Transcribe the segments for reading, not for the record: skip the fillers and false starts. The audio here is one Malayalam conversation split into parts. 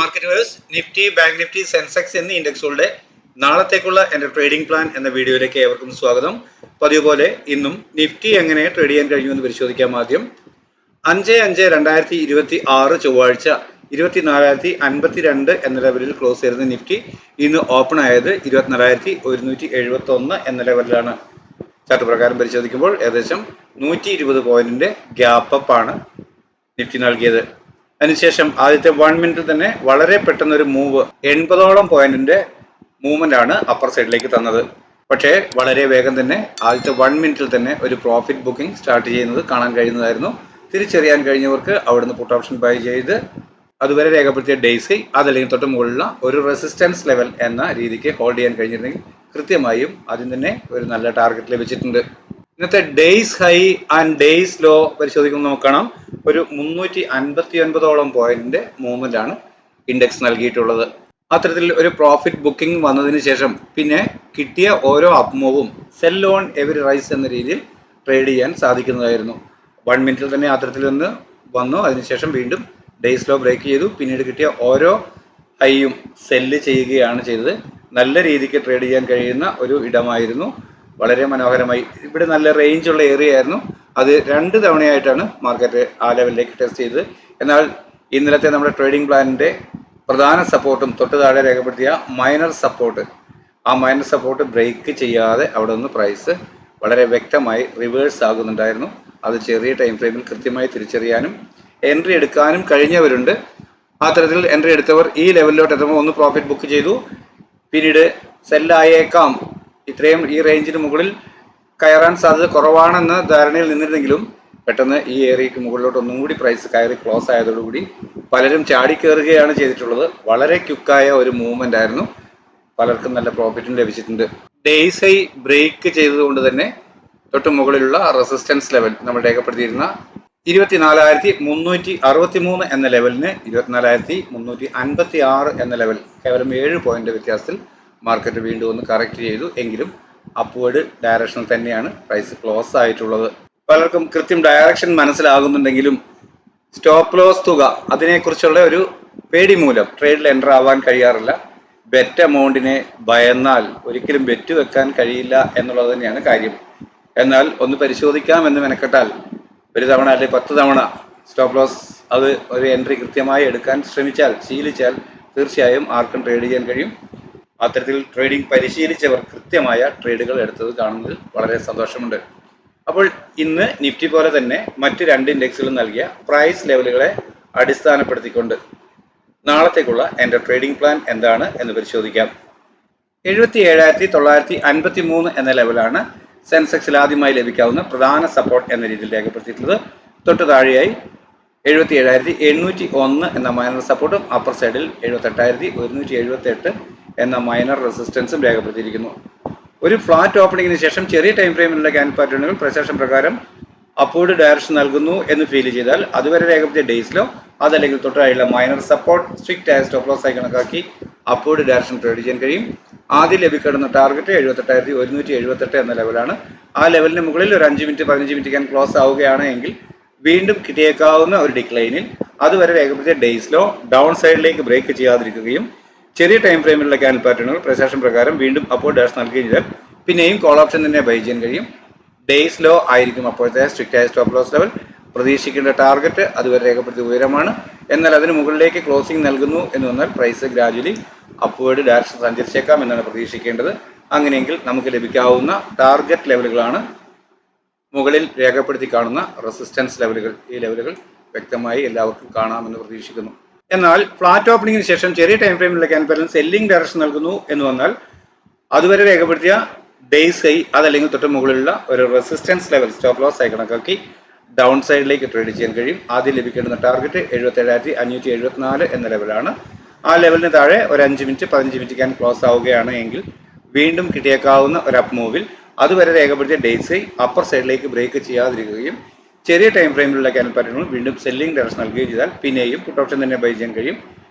മാർക്കറ്റ് വേഴ്സ് നിഫ്റ്റി, ബാങ്ക് നിഫ്റ്റി, സെൻസെക്സ് എന്നീ ഇൻഡെക്സുകളുടെ നാളത്തേക്കുള്ള എൻ്റെ ട്രേഡിംഗ് പ്ലാൻ എന്ന വീഡിയോയിലേക്ക് ഏവർക്കും സ്വാഗതം. പതിവ് പോലെ ഇന്നും നിഫ്റ്റി എങ്ങനെ ട്രേഡ് ചെയ്യാൻ കഴിയുമെന്ന് പരിശോധിക്കാം. ആദ്യം 5/5/2026 ചൊവ്വാഴ്ച 24,052 എന്ന ലെവലിൽ ക്ലോസ് ചെയ്തിരുന്ന നിഫ്റ്റി ഇന്ന് ഓപ്പൺ ആയത് 24,171 എന്ന ലെവലിലാണ്. ചാർട്ട് പ്രകാരം പരിശോധിക്കുമ്പോൾ ഏകദേശം 120 പോയിന്റിന്റെ ഗ്യാപ്പ് അപ്പ് ആണ് നിഫ്റ്റി നൽകിയത്. അതിനുശേഷം ആദ്യത്തെ 1 മിനിറ്റിൽ തന്നെ വളരെ പെട്ടെന്നൊരു മൂവ് 80ഓളം പോയിന്റിന്റെ മൂവ്മെന്റ് ആണ് അപ്പർ സൈഡിലേക്ക് തന്നത്. പക്ഷേ വളരെ വേഗം തന്നെ ആദ്യത്തെ 1 മിനിറ്റിൽ തന്നെ ഒരു പ്രോഫിറ്റ് ബുക്കിംഗ് സ്റ്റാർട്ട് ചെയ്യുന്നത് കാണാൻ കഴിയുന്നതായിരുന്നു. തിരിച്ചറിയാൻ കഴിഞ്ഞവർക്ക് അവിടുന്ന് പുട്ട് ഓപ്ഷൻ ബൈ ചെയ്ത് അതുവരെ രേഖപ്പെടുത്തിയ ഡേയ്സ് ഹൈ അതല്ലെങ്കിൽ തൊട്ട് മുകളിലുള്ള ഒരു റെസിസ്റ്റൻസ് ലെവൽ എന്ന രീതിക്ക് ഹോൾഡ് ചെയ്യാൻ കഴിഞ്ഞിരുന്നെങ്കിൽ കൃത്യമായും അതിന് തന്നെ ഒരു നല്ല ടാർഗറ്റ് ലഭിച്ചിട്ടുണ്ട്. ഇന്നത്തെ day's high and day's low പരിശോധിക്കുമ്പോൾ നമുക്ക് കാണാം ഒരു 359ഓളം പോയിന്റിന്റെ മൂവ്മെന്റ് ആണ് ഇൻഡെക്സ് നൽകിയിട്ടുള്ളത്. അത്തരത്തിൽ ഒരു പ്രോഫിറ്റ് ബുക്കിംഗ് വന്നതിന് ശേഷം പിന്നെ കിട്ടിയ ഓരോ അപ്പ് മൂവും സെൽ ഓൺ എവരി റൈസ് എന്ന രീതിയിൽ ട്രേഡ് ചെയ്യാൻ സാധിക്കുന്നതായിരുന്നു. 1 മിനിറ്റിൽ തന്നെ അത്തരത്തിൽ നിന്ന് വന്നു. അതിനുശേഷം വീണ്ടും ഡേയ്സ് ലോ ബ്രേക്ക് ചെയ്തു. പിന്നീട് കിട്ടിയ ഓരോ ഹൈയും സെല്ല് ചെയ്യുകയാണ് ചെയ്തത്. നല്ല രീതിക്ക് ട്രേഡ് ചെയ്യാൻ കഴിയുന്ന ഒരു ഇടമായിരുന്നു. വളരെ മനോഹരമായി ഇവിടെ നല്ല റേഞ്ച് ഉള്ള ഏരിയ ആയിരുന്നു. അത് 2 തവണയായിട്ടാണ് മാർക്കറ്റ് ആ ലെവലിലേക്ക് ടെസ്റ്റ് ചെയ്തത്. എന്നാൽ ഇന്നലത്തെ നമ്മുടെ ട്രേഡിംഗ് പ്ലാനിന്റെ പ്രധാന സപ്പോർട്ടും തൊട്ട് താഴെ രേഖപ്പെടുത്തിയ മൈനർ സപ്പോർട്ട്, ആ മൈനർ സപ്പോർട്ട് ബ്രേക്ക് ചെയ്യാതെ അവിടെ നിന്ന് പ്രൈസ് വളരെ വ്യക്തമായി റിവേഴ്സ് ആകുന്നുണ്ടായിരുന്നു. അത് ചെറിയ ടൈം ഫ്രെയിമിൽ കൃത്യമായി തിരിച്ചറിയാനും എൻട്രി എടുക്കാനും കഴിഞ്ഞവരുണ്ട്. ആ തരത്തിൽ എൻട്രി എടുത്തവർ ഈ ലെവലിലോട്ട് എത്തുമ്പോൾ ഒന്ന് പ്രോഫിറ്റ് ബുക്ക് ചെയ്തു. പിന്നീട് സെല്ലായേക്കാം, ഇത്രയും ഈ റേഞ്ചിന് മുകളിൽ കയറാൻ സാധ്യത കുറവാണെന്ന ധാരണയിൽ നിന്നിരുന്നെങ്കിലും പെട്ടെന്ന് ഈ ഏരിയയ്ക്ക് മുകളിലോട്ട് ഒന്നും കൂടി പ്രൈസ് കയറി ക്ലോസ് ആയതോടുകൂടി പലരും ചാടി കയറുകയാണ് ചെയ്തിട്ടുള്ളത്. വളരെ ക്വിക്കായ ഒരു മൂവ്മെന്റ് ആയിരുന്നു. പലർക്കും നല്ല പ്രോഫിറ്റും ലഭിച്ചിട്ടുണ്ട്. ഡേയ്സ് ഹൈ ബ്രേക്ക് ചെയ്തതുകൊണ്ട് തന്നെ തൊട്ട് മുകളിലുള്ള റെസിസ്റ്റൻസ് ലെവൽ നമ്മൾ രേഖപ്പെടുത്തിയിരുന്ന 24,363 എന്ന ലെവലിന് 24,356 എന്ന ലെവൽ കേവലം 7 പോയിന്റ് വ്യത്യാസത്തിൽ മാർക്കറ്റ് വീണ്ടും ഒന്ന് കറക്റ്റ് ചെയ്തു. എങ്കിലും അപ്വേർഡ് ഡയറക്ഷനിൽ തന്നെയാണ് പ്രൈസ് ക്ലോസ് ആയിട്ടുള്ളത്. പലർക്കും കൃത്യം ഡയറക്ഷൻ മനസ്സിലാകുന്നുണ്ടെങ്കിലും സ്റ്റോപ്പ് ലോസ് തുക അതിനെക്കുറിച്ചുള്ള ഒരു പേടി മൂലം ട്രേഡിൽ എൻ്റർ ആവാൻ കഴിയാറില്ല. ബെറ്റ് എമൗണ്ടിനെ ഭയന്നാൽ ഒരിക്കലും ബെറ്റ് വെക്കാൻ കഴിയില്ല എന്നുള്ളത് തന്നെയാണ് കാര്യം. എന്നാൽ ഒന്ന് പരിശോധിക്കാം എന്ന് മെനക്കെട്ടാൽ ഒരു തവണ അല്ലെങ്കിൽ 10 തവണ സ്റ്റോപ്പ് ലോസ് അത് ഒരു എൻട്രി കൃത്യമായി എടുക്കാൻ ശ്രമിച്ചാൽ, ശീലിച്ചാൽ തീർച്ചയായും ആർക്കും ട്രേഡ് ചെയ്യാൻ കഴിയും. അത്തരത്തിൽ ട്രേഡിംഗ് പരിശീലിച്ചവർ കൃത്യമായ ട്രേഡുകൾ എടുത്തത് കാണുന്നതിൽ വളരെ സന്തോഷമുണ്ട്. അപ്പോൾ ഇന്ന് നിഫ്റ്റി പോലെ തന്നെ മറ്റ് 2 ഇൻഡെക്സുകളും നൽകിയ പ്രൈസ് ലെവലുകളെ അടിസ്ഥാനപ്പെടുത്തിക്കൊണ്ട് നാളത്തേക്കുള്ള എൻ്റെ ട്രേഡിംഗ് പ്ലാൻ എന്താണ് എന്ന് പരിശോധിക്കാം. 77,953 എന്ന ലെവലാണ് സെൻസെക്സിൽ ആദ്യമായി ലഭിക്കാവുന്ന പ്രധാന സപ്പോർട്ട് എന്ന രീതിയിൽ രേഖപ്പെടുത്തിയിട്ടുള്ളത്. തൊട്ട് താഴെയായി 77,801 എന്ന മൈനർ സപ്പോർട്ടും അപ്പർ സൈഡിൽ 78,178 എന്ന മൈനർ റെസിസ്റ്റൻസും രേഖപ്പെടുത്തിയിരിക്കുന്നു. ഒരു ഫ്ലാറ്റ് ഓപ്പണിംഗിന് ശേഷം ചെറിയ ടൈം ഫ്രെയിമിലുള്ള ക്യാൻഡിൽ പാറ്റേണുകൾ പ്രസക്ഷൻ പ്രകാരം അപ്വേർഡ് ഡയറക്ഷൻ നൽകുന്നു എന്ന് ഫീൽ ചെയ്താൽ അതുവരെ രേഖപ്പെടുത്തിയ ഡേയ്സിലോ അതല്ലെങ്കിൽ തൊട്ടായുള്ള മൈനർ സപ്പോർട്ട് സ്ട്രിക്റ്റ് ആയ സ്റ്റോപ്പ് ലോസ് ആയി കണക്കാക്കി അപ്വേർഡ് ഡയറക്ഷൻ ട്രേഡ് ചെയ്യാൻ കഴിയും. ആദ്യം ലഭിക്കുന്ന ടാർഗറ്റ് 78,178 എന്ന ലെവലാണ്. ആ ലെവലിന് മുകളിൽ ഒരു 5 മിനിറ്റ് 15 മിനിറ്റ് ക്യാൻ ക്ലോസ് ആവുകയാണ് എങ്കിൽ വീണ്ടും കിട്ടിയേക്കാവുന്ന ഒരു ഡിക്ലൈനിൽ അതുവരെ രേഖപ്പെടുത്തിയ ഡേയ്സിലോ ഡൗൺ സൈഡിലേക്ക് ബ്രേക്ക് ചെയ്യാതിരിക്കുകയും ചെറിയ ടൈം ഫ്രെയിമിലുള്ള ക്യാൻഡിൽ പാറ്റേണുകൾ പ്രസക്ഷൻ പ്രകാരം വീണ്ടും അപ്വേർഡ് ഡയറക്ഷൻ നൽകുകയും ചെയ്താൽ പിന്നെയും കോൾ ഓപ്ഷൻ തന്നെ ബൈ ചെയ്യാൻ കഴിയും. ഡേയ്സ് ലോ ആയിരിക്കും അപ്പോഴത്തെ സ്ട്രിക്റ്റ് ആയ സ്റ്റോപ്പ് ലോസ് ലെവൽ. പ്രതീക്ഷിക്കേണ്ട ടാർഗറ്റ് അതുവരെ രേഖപ്പെടുത്തിയ ഉയരമാണ്. എന്നാൽ അതിന് മുകളിലേക്ക് ക്ലോസിംഗ് നൽകുന്നു എന്ന് വന്നാൽ പ്രൈസ് ഗ്രാജുവലി അപ്വേർഡ് ഡയറക്ഷൻ സഞ്ചരിച്ചേക്കാം എന്നാണ് പ്രതീക്ഷിക്കേണ്ടത്. അങ്ങനെയെങ്കിൽ നമുക്ക് ലഭിക്കാവുന്ന ടാർഗറ്റ് ലെവലുകളാണ് മുകളിൽ രേഖപ്പെടുത്തി കാണുന്ന റെസിസ്റ്റൻസ് ലെവലുകൾ. ഈ ലെവലുകൾ വ്യക്തമായി എല്ലാവർക്കും കാണാമെന്ന് പ്രതീക്ഷിക്കുന്നു. എന്നാൽ ഫ്ലാറ്റ് ഓപ്പണിംഗിന് ശേഷം ചെറിയ ടൈം ഫ്രെയിമിലുള്ള ക്യാൻഡിൽ പാറ്റേൺ സെല്ലിംഗ് ഡയറക്ഷൻ നൽകുന്നു എന്ന് വന്നാൽ അതുവരെ രേഖപ്പെടുത്തിയ ഡേയ്സ് ഹൈ അതല്ലെങ്കിൽ തൊട്ട് മുകളിലുള്ള ഒരു റെസിസ്റ്റൻസ് ലെവൽ സ്റ്റോപ്പ് ലോസ് ആയി കണക്കാക്കി ഡൗൺ സൈഡിലേക്ക് ട്രേഡ് ചെയ്യാൻ കഴിയും. ആദ്യം ലഭിക്കേണ്ടുന്ന ടാർഗറ്റ് 77,574 എന്ന ലെവലാണ്. ആ ലെവലിന് താഴെ ഒരു 5 മിനിറ്റ് 15 മിനിറ്റ് ക്യാൻ ക്ലോസ് ആവുകയാണ് എങ്കിൽ വീണ്ടും കിട്ടിയേക്കാവുന്ന ഒരു അപ്പ് മൂവിൽ അതുവരെ രേഖപ്പെടുത്തിയ ഡേയ്സ് ഹൈ അപ്പർ സൈഡിലേക്ക് ബ്രേക്ക് ചെയ്യാതിരിക്കുകയും ചെറിയ ടൈം ഫ്രെയിമിലുള്ള ക്യാൻഡിൽ പാറ്റേണുകൾ വീണ്ടും സെല്ലിംഗ് ഡയറക്ഷൻ നൽകുകയും ചെയ്താൽ പിന്നെയും പുട്ട് ഓപ്ഷൻ തന്നെ ബൈ ചെയ്യാൻ കഴിയും.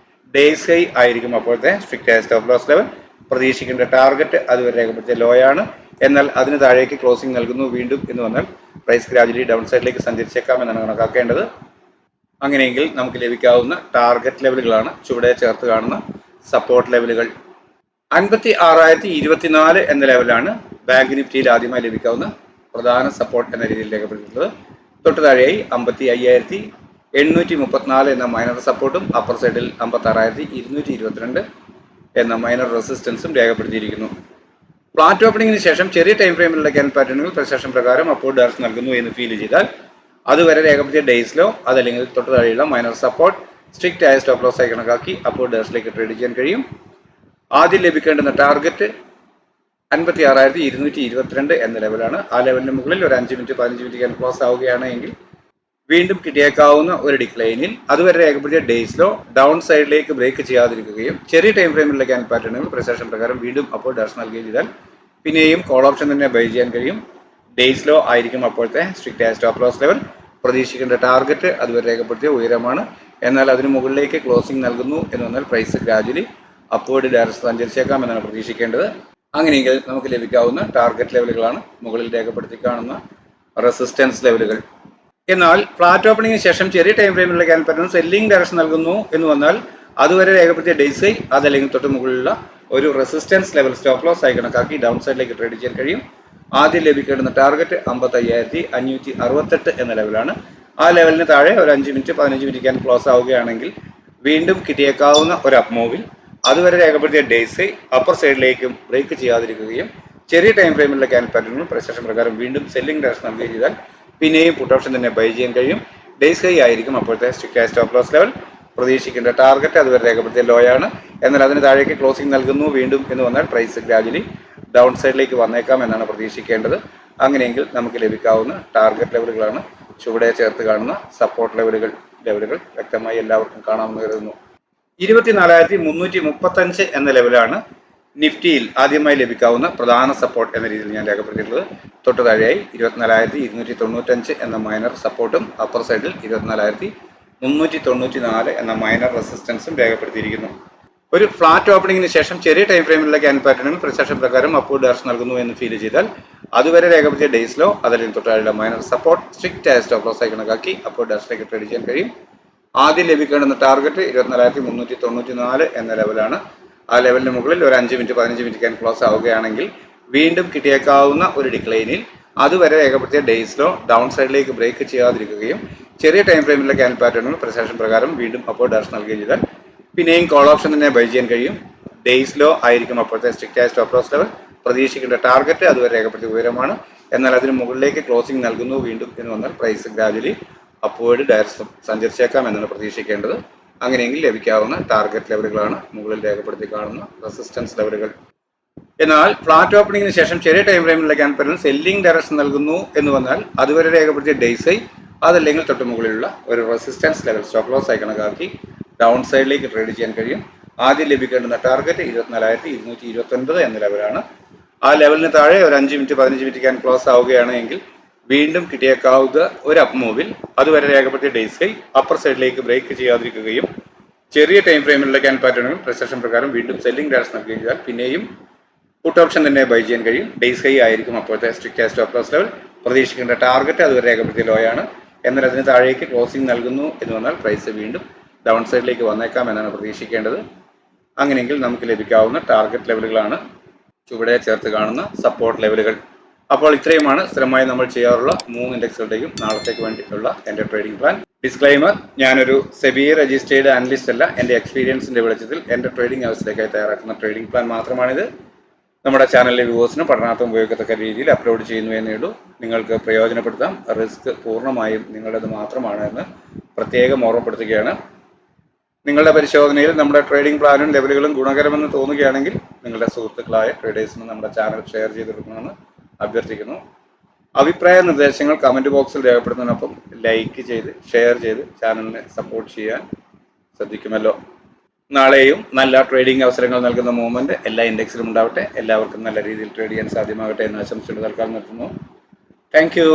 ഡേയ്സ് ഹൈ ആയിരിക്കും അപ്പോഴത്തെ സ്ട്രിക്റ്റ് ആയ സ്റ്റോപ്പ് ലോസ് ലെവൽ. പ്രതീക്ഷിക്കേണ്ട ടാർഗറ്റ് അതുവരെ രേഖപ്പെടുത്തിയ ലോ ആണ്. എന്നാൽ അതിന് താഴേക്ക് ക്ലോസിംഗ് നൽകുന്നു വീണ്ടും എന്ന് വന്നാൽ പ്രൈസ് ഗ്രാജുവലി ഡൗൺ സൈഡിലേക്ക് സഞ്ചരിച്ചേക്കാം എന്നാണ് കണക്കാക്കേണ്ടത്. അങ്ങനെയെങ്കിൽ നമുക്ക് ലഭിക്കാവുന്ന ടാർഗറ്റ് ലെവലുകളാണ് ചുവടെ ചേർത്ത് കാണുന്ന സപ്പോർട്ട് ലെവലുകൾ. 56,024 എന്ന ലെവലാണ് ബാങ്ക് നിഫ്റ്റിയിൽ ആദ്യമായി ലഭിക്കാവുന്ന പ്രധാന സപ്പോർട്ട് എന്ന രീതിയിൽ രേഖപ്പെടുത്തിയിട്ടുള്ളത്. തൊട്ട് താഴെയായി 55,834 എന്ന മൈനർ സപ്പോർട്ടും അപ്പർ സൈഡിൽ 56,222 എന്ന മൈനർ റെസിസ്റ്റൻസും രേഖപ്പെടുത്തിയിരിക്കുന്നു. ഫ്ലാറ്റ് ഓപ്പണിംഗിന് ശേഷം ചെറിയ ടൈം ഫ്രെയിമിലുള്ള ക്യാൻ പാറ്റേണുകൾ പ്രസക്ഷൻ പ്രകാരം അപ്പോർഡ് ഡയറക്ഷൻ നൽകുന്നു എന്ന് ഫീൽ ചെയ്താൽ അതുവരെ രേഖപ്പെടുത്തിയ ഡേയ്സിലോ അതല്ലെങ്കിൽ തൊട്ട് താഴെയുള്ള മൈനർ സപ്പോർട്ട് സ്ട്രിക്റ്റ് ആയ സ്റ്റോപ്പ് ലോസ് ആയി കണക്കാക്കി അപ്പോർഡ് ഡയറക്ഷനിലേക്ക് ട്രേഡ് ചെയ്യാൻ കഴിയും. ആദ്യം ലഭിക്കേണ്ടുന്ന ടാർഗറ്റ് 56,222 എന്ന ലെവലാണ്. ആ ലെവലിന് മുകളിൽ ഒരു 5 മിനിറ്റ് 15 മിനിറ്റ് ക്യാൻ ക്ലോസ് ആവുകയാണ് എങ്കിൽ വീണ്ടും കിട്ടിയേക്കാവുന്ന ഒരു ഡിക്ലൈനിൽ അതുവരെ രേഖപ്പെടുത്തിയ ഡേയ്സിലോ ഡൗൺ സൈഡിലേക്ക് ബ്രേക്ക് ചെയ്യാതിരിക്കുകയും ചെറിയ ടൈം ഫ്രെയിമിലുള്ള ക്യാൻ പാറ്റേണുകൾ പ്രസക്ഷൻ പ്രകാരം വീണ്ടും അപ്പോൾ ഡയറക്ഷൻ നൽകുകയും ചെയ്താൽ പിന്നെയും കോൾ ഓപ്ഷൻ തന്നെ ബൈ ചെയ്യാൻ കഴിയും. ഡേയ്സിലോ ആയിരിക്കും അപ്പോഴത്തെ സ്ട്രിക്റ്റ് ആയ സ്റ്റോപ്പ് ലോസ് ലെവൽ. പ്രതീക്ഷിക്കേണ്ട ടാർഗറ്റ് അതുവരെ രേഖപ്പെടുത്തിയ ഉയരമാണ്. എന്നാൽ അതിന് മുകളിലേക്ക് ക്ലോസിംഗ് നൽകുന്നു എന്ന് വന്നാൽ പ്രൈസ് ഗ്രാജുവലി അപ്വേർഡ് ഡയറക്ഷൻ സഞ്ചരിച്ചേക്കാം എന്നാണ് പ്രതീക്ഷിക്കേണ്ടത്. അങ്ങനെയെങ്കിൽ നമുക്ക് ലഭിക്കാവുന്ന ടാർഗറ്റ് ലെവലുകളാണ് മുകളിൽ രേഖപ്പെടുത്തി കാണുന്ന റെസിസ്റ്റൻസ് ലെവലുകൾ. എന്നാൽ ഫ്ലാറ്റ് ഓപ്പണിംഗിന് ശേഷം ചെറിയ ടൈം ഫ്രെയിമിലുള്ള ക്യാൻ പാറ്റേൺ സെല്ലിംഗ് ഡയറക്ഷൻ നൽകുന്നു എന്ന് വന്നാൽ അതുവരെ രേഖപ്പെടുത്തിയ ഡേയ്സ് അതല്ലെങ്കിൽ തൊട്ട് മുകളിലുള്ള ഒരു റെസിസ്റ്റൻസ് ലെവൽ സ്റ്റോപ്പ് ലോസ് ആയി കണക്കാക്കി ഡൗൺ സൈഡിലേക്ക് ട്രേഡ് ചെയ്യാൻ കഴിയും. ആദ്യം ലഭിക്കേണ്ടുന്ന ടാർഗറ്റ് 55,568 എന്ന ലെവലാണ്. ആ ലെവലിന് താഴെ ഒരു 5 മിനിറ്റ് 15 മിനിറ്റ് ക്യാൻ ക്ലോസ് ആവുകയാണെങ്കിൽ വീണ്ടും കിട്ടിയേക്കാവുന്ന ഒരു അപ്പ് മൂവിൽ അതുവരെ രേഖപ്പെടുത്തിയ ഡേയ്സ് അപ്പർ സൈഡിലേക്കും ബ്രേക്ക് ചെയ്യാതിരിക്കുകയും ചെറിയ ടൈം ഫ്രെയിമിലുള്ള ക്യാൻ പാറ്റേണുകൾ പ്രസക്ഷൻ പ്രകാരം വീണ്ടും സെല്ലിംഗ് ഡയറക്ഷൻ നൽകുകയും ചെയ്താൽ പിന്നെയും പുട്ട് ഓപ്ഷൻ തന്നെ ബൈ ചെയ്യാൻ കഴിയും. ഡേയ്സ് ഹൈ ആയിരിക്കും അപ്പോഴത്തെ സ്ട്രിക്റ്റ് ആയ സ്റ്റോപ്പ് ലോസ് ലെവൽ. പ്രതീക്ഷിക്കേണ്ട ടാർഗറ്റ് അതുവരെ രേഖപ്പെടുത്തിയ ലോ ആണ്. എന്നാൽ അതിന് താഴേക്ക് ക്ലോസിംഗ് നൽകുന്നു വീണ്ടും എന്ന് വന്നാൽ പ്രൈസ് ഗ്രാജുവലി ഡൗൺ സൈഡിലേക്ക് വന്നേക്കാം എന്നാണ് പ്രതീക്ഷിക്കേണ്ടത്. അങ്ങനെയെങ്കിൽ നമുക്ക് ലഭിക്കാവുന്ന ടാർഗറ്റ് ലെവലുകളാണ് ചുവടെ ചേർത്ത് കാണുന്ന സപ്പോർട്ട് ലെവലുകൾ വ്യക്തമായി എല്ലാവർക്കും കാണാമെന്ന് കരുതുന്നു. 24,335 എന്ന ലെവലാണ് നിഫ്റ്റിയിൽ ആദ്യമായി ലഭിക്കാവുന്ന പ്രധാന സപ്പോർട്ട് എന്ന രീതിയിൽ ഞാൻ രേഖപ്പെടുത്തിയിട്ടുള്ളത്. തൊട്ട് താഴെയായി 24,295 എന്ന മൈനർ സപ്പോർട്ടും അപ്പർ സൈഡിൽ 24,394 എന്ന മൈനർ റെസിസ്റ്റൻസും രേഖപ്പെടുത്തിയിരിക്കുന്നു. ഒരു ഫ്ലാറ്റ് ഓപ്പണിംഗിന് ശേഷം ചെറിയ ടൈം ഫ്രെയിമിലുള്ള ക്യാൻ പാറ്റേണുകൾ പ്രസക്ഷൻ പ്രകാരം അപ്പോർഡ് ഡയറക്ഷൻ നൽകുന്നു എന്ന് ഫീൽ ചെയ്താൽ അതുവരെ രേഖപ്പെടുത്തിയ ഡേയ്സിലോ അതല്ലെങ്കിൽ തൊട്ടായുള്ള മൈനർ സപ്പോർട്ട് സ്ട്രിക്റ്റ് ആയ സ്റ്റോപ്പ് ലോസ് ആയി കണക്കാക്കി അപ്പോർഡ് ഡയറക്ഷനിലേക്ക് ട്രേഡ് ചെയ്യാൻ കഴിയും. ആദ്യം ലഭിക്കേണ്ടുന്ന ടാർഗറ്റ് 24,394 എന്ന ലെവലാണ്. ആ ലെവലിന് മുകളിൽ ഒരു 5 മിനിറ്റ് 15 മിനിറ്റ് ക്യാൻ ക്ലോസ് ആവുകയാണെങ്കിൽ വീണ്ടും കിട്ടിയേക്കാവുന്ന ഒരു ഡിക്ലൈനിൽ അതുവരെ രേഖപ്പെടുത്തിയ ഡേയ്സിലോ ഡൗൺ സൈഡിലേക്ക് ബ്രേക്ക് ചെയ്യാതിരിക്കുകയും ചെറിയ ടൈം ഫ്രെയിമിലുള്ള ക്യാൻ പാറ്റേണുകൾ പ്രസക്ഷൻ പ്രകാരം വീണ്ടും അപ്പോർഡ് ഡയറക്ഷൻ നൽകുകയും ചെയ്താൽ പിന്നെയും കോൾ ഓപ്ഷൻ തന്നെ ബൈ ചെയ്യാൻ കഴിയും. ഡേയ്സിലോ ആയിരിക്കും അപ്പോഴത്തെ സ്ട്രിക്റ്റ് ആയ സ്റ്റോപ്പ് ലോസ് ലെവൽ. പ്രതീക്ഷിക്കേണ്ട ടാർഗറ്റ് അതുവരെ രേഖപ്പെടുത്തിയ ഉയരമാണ്. എന്നാൽ അതിന് മുകളിലേക്ക് ക്ലോസിംഗ് നൽകുന്നു വീണ്ടും എന്ന് വന്നാൽ പ്രൈസ് ഗ്രാജുവലി അപ്വേർഡ് ഡയറക്ഷൻ സഞ്ചരിച്ചേക്കാം എന്നാണ് പ്രതീക്ഷിക്കേണ്ടത്. അങ്ങനെയെങ്കിൽ ലഭിക്കാവുന്ന ടാർഗറ്റ് ലെവലുകളാണ് മുകളിൽ രേഖപ്പെടുത്തി കാണുന്ന റെസിസ്റ്റൻസ് ലെവലുകൾ. എന്നാൽ ഫ്ലാറ്റ് ഓപ്പണിംഗിന് ശേഷം ചെറിയ ടൈം ഫ്രെയിമിലുള്ള ക്യാൻ പാറ്റേൺ സെല്ലിംഗ് ഡയറക്ഷൻ നൽകുന്നു എന്ന് വന്നാൽ അതുവരെ രേഖപ്പെടുത്തിയ ഡേയ്സ് അതല്ലെങ്കിൽ തൊട്ട് മുകളിലുള്ള ഒരു റെസിസ്റ്റൻസ് ലെവൽ സ്റ്റോപ്പ് ലോസ് ആയി കണക്കാക്കി ഡൗൺ സൈഡിലേക്ക് ട്രേഡ് ചെയ്യാൻ കഴിയും. ആദ്യം ലഭിക്കേണ്ടുന്ന ടാർഗറ്റ് 24,229 എന്ന ലെവലാണ്. ആ ലെവലിന് താഴെ ഒരു 5 മിനിറ്റ് 15 മിനിറ്റ് ക്യാൻ ക്ലോസ് ആവുകയാണ് എങ്കിൽ വീണ്ടും കിട്ടിയേക്കാവുന്ന ഒരു അപ്പ് മൂവിൽ അതുവരെ രേഖപ്പെടുത്തിയ ഡേയ്സ് അപ്പർ സൈഡിലേക്ക് ബ്രേക്ക് ചെയ്യാതിരിക്കുകയും ചെറിയ ടൈം ഫ്രെയിമിലുള്ള ക്യാൻ പാറ്റേണുകൾ പ്രസക്ഷൻ പ്രകാരം വീണ്ടും സെല്ലിംഗ് ഡയറക്ഷൻ നൽകുകയും ചെയ്താൽ പിന്നെയും പുട്ട് ഓപ്ഷൻ തന്നെ ബൈ ചെയ്യാൻ കഴിയും. ഡേയ്സ് ഹൈ ആയിരിക്കും അപ്പോഴത്തെ സ്ട്രിക്റ്റ് ആയ സ്റ്റോപ്പ് ലോസ് ലെവൽ. പ്രതീക്ഷിക്കേണ്ട ടാർഗറ്റ് അതുവരെ രേഖപ്പെടുത്തിയ ലോ ആണ്. എന്നാൽ അതിന് താഴേക്ക് ക്ലോസിംഗ് നൽകുന്നു എന്ന് വന്നാൽ പ്രൈസ് വീണ്ടും ഡൗൺ സൈഡിലേക്ക് വന്നേക്കാം എന്നാണ് പ്രതീക്ഷിക്കേണ്ടത്. അങ്ങനെയെങ്കിൽ നമുക്ക് ലഭിക്കാവുന്ന ടാർഗറ്റ് ലെവലുകളാണ് ചുവടെ ചേർത്ത് കാണുന്ന സപ്പോർട്ട് ലെവലുകൾ. അപ്പോൾ ഇത്രയുമാണ് സ്ഥിരമായി നമ്മൾ ചെയ്യാറുള്ള 3 ഇൻഡെക്സുകളുടെയും നാളത്തേക്ക് വേണ്ടിയിട്ടുള്ള എൻ്റെ ട്രേഡിംഗ് പ്ലാൻ. ഡിസ്ക്ലൈമർ, ഞാനൊരു സെബി രജിസ്റ്റേർഡ് അനലിസ്റ്റ് അല്ല. എൻ്റെ എക്സ്പീരിയൻസിന്റെ വെളിച്ചത്തിൽ എൻ്റെ ട്രേഡിംഗ് അവസ്ഥയ്ക്കായി തയ്യാറാക്കുന്ന ട്രേഡിംഗ് പ്ലാൻ മാത്രമാണിത്. നമ്മുടെ ചാനലിലെ വ്യൂവേഴ്സിന് പഠനാർത്ഥം ഉപയോഗിക്കത്തക്ക രീതിയിൽ അപ്ലോഡ് ചെയ്യുന്നു എന്നേ ഉള്ളൂ. നിങ്ങൾക്ക് പ്രയോജനപ്പെടുത്താം. റിസ്ക് പൂർണ്ണമായും നിങ്ങളുടേത് മാത്രമാണ് എന്ന് പ്രത്യേകം ഓർമ്മപ്പെടുത്തുകയാണ്. നിങ്ങളുടെ പരിശോധനയിൽ നമ്മുടെ ട്രേഡിംഗ് പ്ലാനും ലെവലുകളും ഗുണകരമെന്ന് തോന്നുകയാണെങ്കിൽ നിങ്ങളുടെ സുഹൃത്തുക്കളായ ട്രേഡേഴ്സിന് നമ്മുടെ ചാനൽ ഷെയർ ചെയ്തെടുക്കണമെന്ന് അഭ്യർത്ഥിക്കുന്നു. അഭിപ്രായ നിർദ്ദേശങ്ങൾ കമന്റ് ബോക്സിൽ രേഖപ്പെടുത്തുന്നതിനൊപ്പം ലൈക്ക് ചെയ്ത് ഷെയർ ചെയ്ത് ചാനലിനെ സപ്പോർട്ട് ചെയ്യാൻ ശ്രദ്ധിക്കുമല്ലോ. നാളെയും നല്ല ട്രേഡിംഗ് അവസരങ്ങൾ നൽകുന്ന മൂവ്മെന്റ് എല്ലാ ഇൻഡെക്സിലും ഉണ്ടാവട്ടെ. എല്ലാവർക്കും നല്ല രീതിയിൽ ട്രേഡ് ചെയ്യാൻ സാധ്യമാകട്ടെ എന്ന് ആശംസിച്ചുകൊണ്ട് തൽക്കാലം നിർത്തുന്നു. Thank you.